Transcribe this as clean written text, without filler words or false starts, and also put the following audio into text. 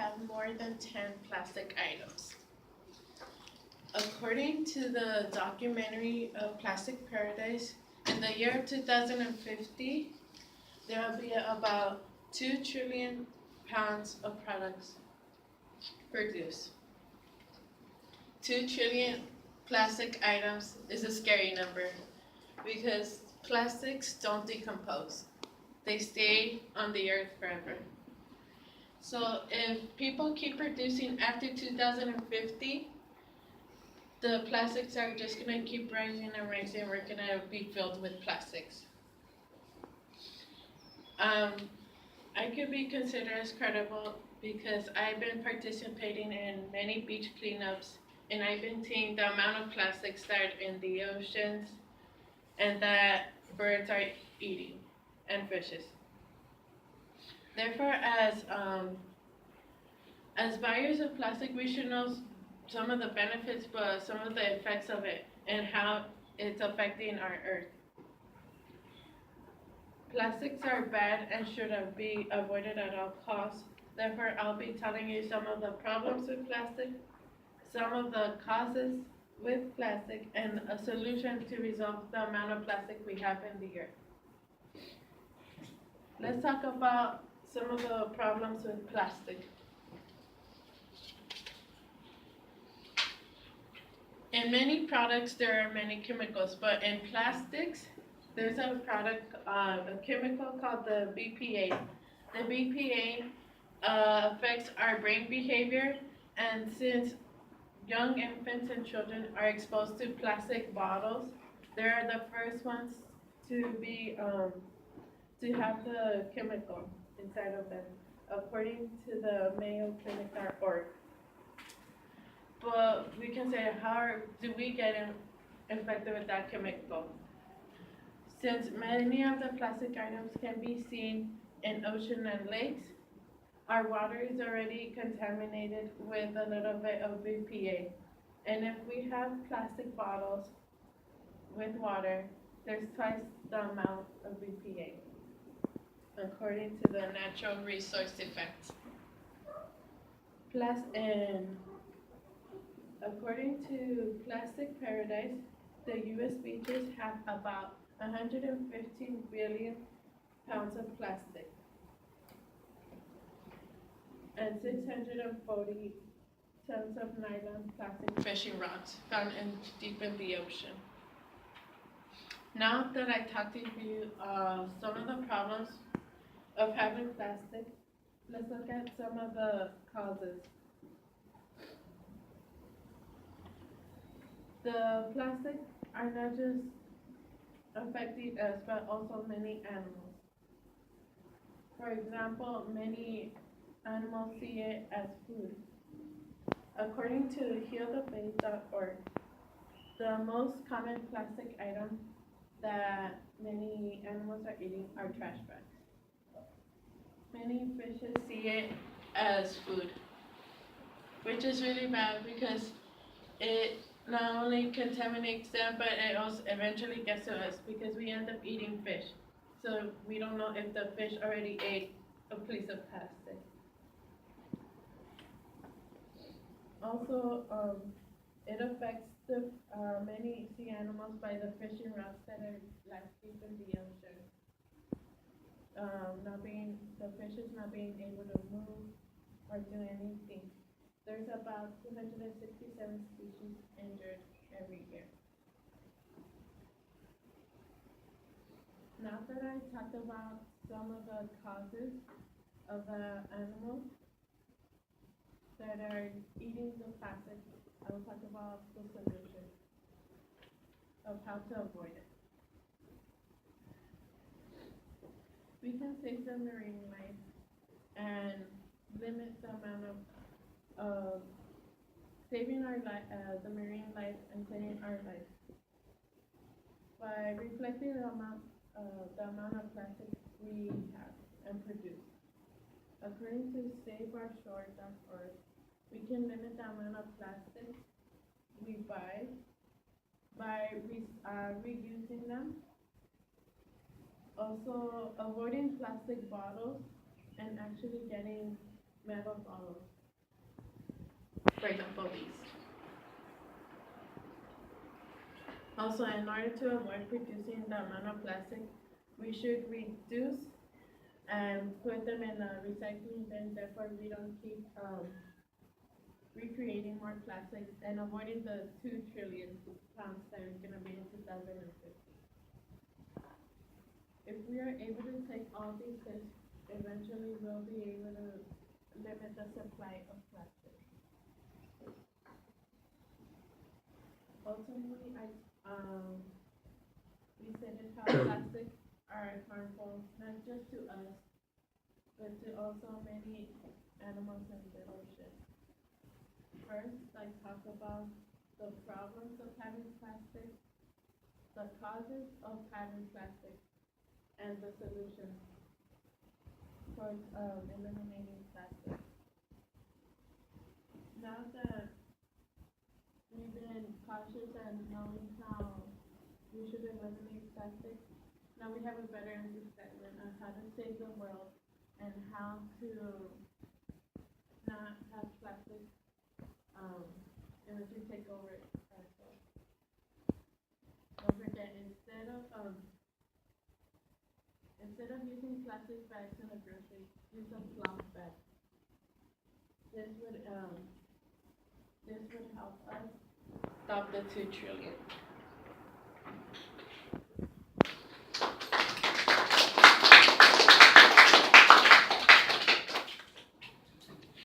have more than 10 plastic items. According to the documentary of Plastic Paradise, in the year 2050, there will be about 2 trillion pounds of products produced. 2 trillion plastic items is a scary number because plastics don't decompose. They stay on the earth forever. So if people keep producing after 2050, the plastics are just going to keep rising and rising. We're going to be filled with plastics. I could be considered as credible because I've been participating in many beach cleanups, and I've been seeing the amount of plastics that are in the oceans and that birds are eating and fishes. Therefore, as buyers of plastic, we should know some of the benefits, but some of the effects of it and how it's affecting our earth. Plastics are bad and should be avoided at all costs. Therefore, I'll be telling you some of the problems with plastic, some of the causes with plastic, and a solution to resolve the amount of plastic we have in the earth. Let's talk about some of the problems with plastic. In many products, there are many chemicals, but in plastics, there's a chemical called the BPA. The BPA affects our brain behavior, and since young infants and children are exposed to plastic bottles, they are the first ones to have the chemical inside of them, according to the Mayo Clinic.org. But we can say, how do we get infected with that chemical? Since many of the plastic items can be seen in ocean and lakes, our water is already contaminated with a little bit of BPA. And if we have plastic bottles with water, there's twice the amount of BPA, according to the natural resource effects. According to Plastic Paradise, the U.S. beaches have about 115 billion pounds of plastic and 640 tons of nylon plastic fishing rods found deep in the ocean. Now that I talked to you some of the problems of having plastic, let's look at some of the causes. The plastic are not just affecting us, but also many animals. For example, many animals see it as food. According to healthebase.org, the most common plastic item that many animals are eating are trash bags. Many fishes see it as food, which is really bad because it not only contaminates them, but it also eventually gets to us because we end up eating fish. So we don't know if the fish already ate a piece of plastic. Also, it affects the many sea animals by the fishing rods that are left deep in the ocean. The fishes not being able to move or do anything. There's about 267 species injured every year. Now that I talked about some of the causes of the animals that are eating the plastic, I will talk about the solution of how to avoid it. We can save the marine life and limit the amount of saving the marine life and saving our life by reflecting the amount of plastic we have and produce. According to SaveOurShore.org, we can limit the amount of plastic we buy by reusing them. Also, avoiding plastic bottles and actually getting metal bottles. For example, these. Also, in order to avoid producing the amount of plastic, we should reduce and put them in a recycling bin. Therefore, we don't keep recreating more plastic and avoiding the 2 trillion pounds that are going to be in 2050. If we are able to take all these steps, eventually we'll be able to limit the supply of plastic. Ultimately, we stated how plastic are harmful not just to us, but to also many animals in the ocean. First, I talk about the problems of having plastic, the causes of having plastic, and the solutions towards eliminating plastic. Now that we've been cautious and knowing how we should eliminate plastic, now we have a better understanding of how to save the world and how to not have plastic eventually take over ourselves. Don't forget, instead of using plastic bags in a grocery, use a cloth bag. This would help us stop the 2 trillion.